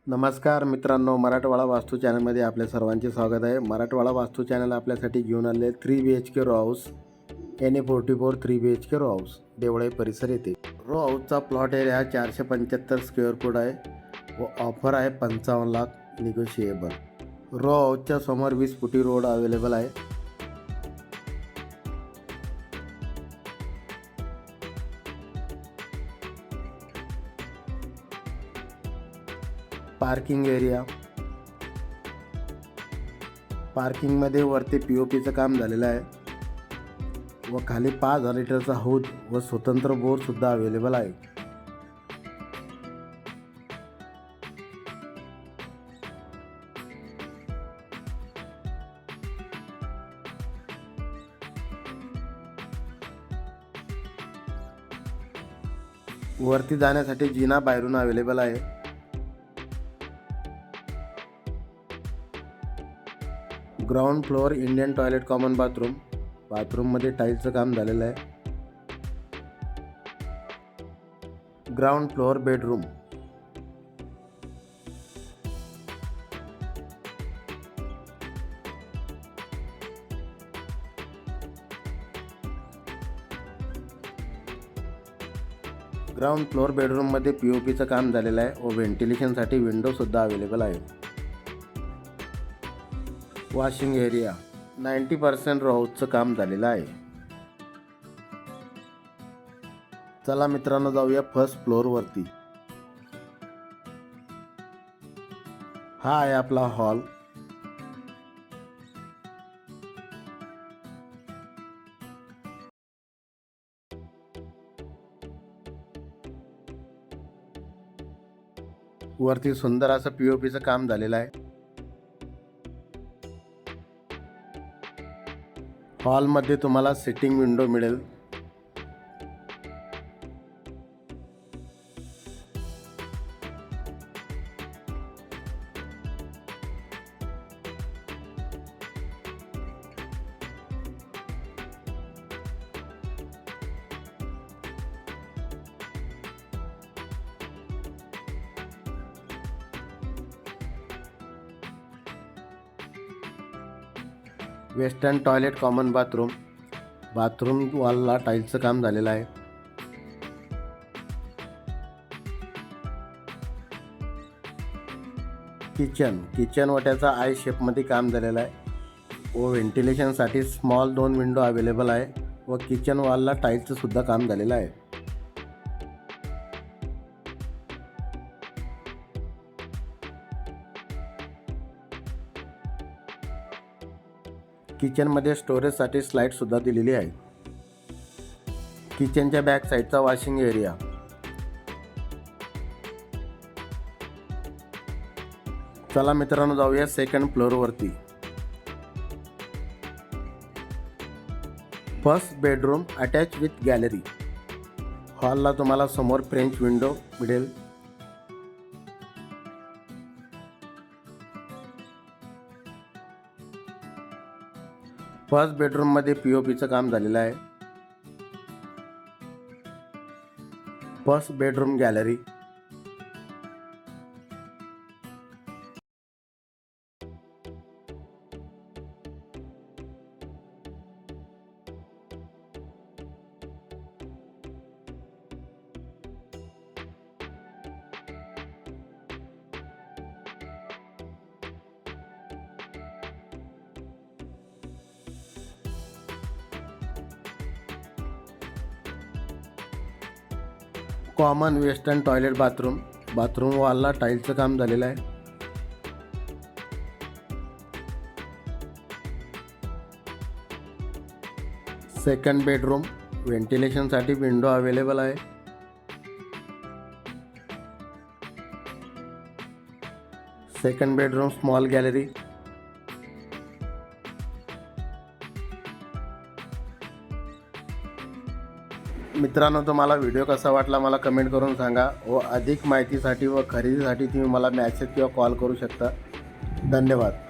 नमस्कार मित्रांनो, मराठवाडा वास्तू चॅनलमध्ये आपल्या सर्वांचे स्वागत आहे. मराठवाडा वास्तू चॅनल आपल्यासाठी घेऊन आले 3 BHK row house NA44 3 BHK row house देवळे परिसर येथे. रो हाऊसचा प्लॉट एरिया 475 स्क्वेअर फूट आहे व ऑफर आहे 55 लाख निगोशिएबल. रो हाऊसच्या समोर 20 फुटी रोड अवेलेबल आहे. पार्किंग एरिया, पार्किंगमध्ये वरती POPचं काम झालेलं आहे व खाली 5000 लिटरचा हौद व स्वतंत्र बोरसुद्धा अवेलेबल आहे. वरती जाण्यासाठी जिना बाहेरून अवेलेबल आहे. Ground floor Indian toilet common bathroom, बाथरूममध्ये टाईलचं काम झालेलं आहे. Ground floor bedroom, ground floor बेडरूममध्ये POPचं काम झालेलं आहे व व्हेंटिलेशनसाठी विंडोसुद्धा अवेलेबल आहे. वॉशिंग एरिया 90% रो हाऊसचं काम झालेलं आहे. चला मित्रांनो, जाऊया फर्स्ट फ्लोअरवरती. हा आहे आपला हॉल. वरती सुंदर असं POPचं काम झालेलं आहे. हॉलमध्ये तुम्हाला सिटिंग विंडो मिळेल. Western toilet common bathroom, bathroom वॉलला टाईलचं काम झालेलं आहे. किचन वट्याचा आय शेपमध्ये काम झालेलं आहे व व्हेंटिलेशनसाठी स्मॉल 2 विंडो अवेलेबल आहे व किचन वॉलला टाईलचं सुद्धा काम झालेलं आहे. किचनमध्ये स्टोरेजसाठी स्लाईडसुद्धा दिलेली आहे. किचनच्या बॅक साईडचा वॉशिंग एरिया, चला मित्रांनो जाऊया सेकंड फ्लोअरवरती. First bedroom attach with gallery. हॉलला तुम्हाला समोर फ्रेंच विंडो मिळेल. फर्स्ट बेडरूममध्ये POPचं काम झालेलं आहे. First bedroom gallery, common western toilet bathroom, bathroom वॉलला टाईलचं काम झालेलं आहे. सेकंड बेडरूम, व्हेंटिलेशनसाठी विंडो अवेलेबल आहे. Second bedroom small gallery. मित्रांनो, तुम्हाला व्हिडिओ कसा वाटला मला कमेंट करून सांगा व अधिक माहितीसाठी व खरेदीसाठी तुम्ही मला मेसेज किंवा कॉल करू शकता. धन्यवाद.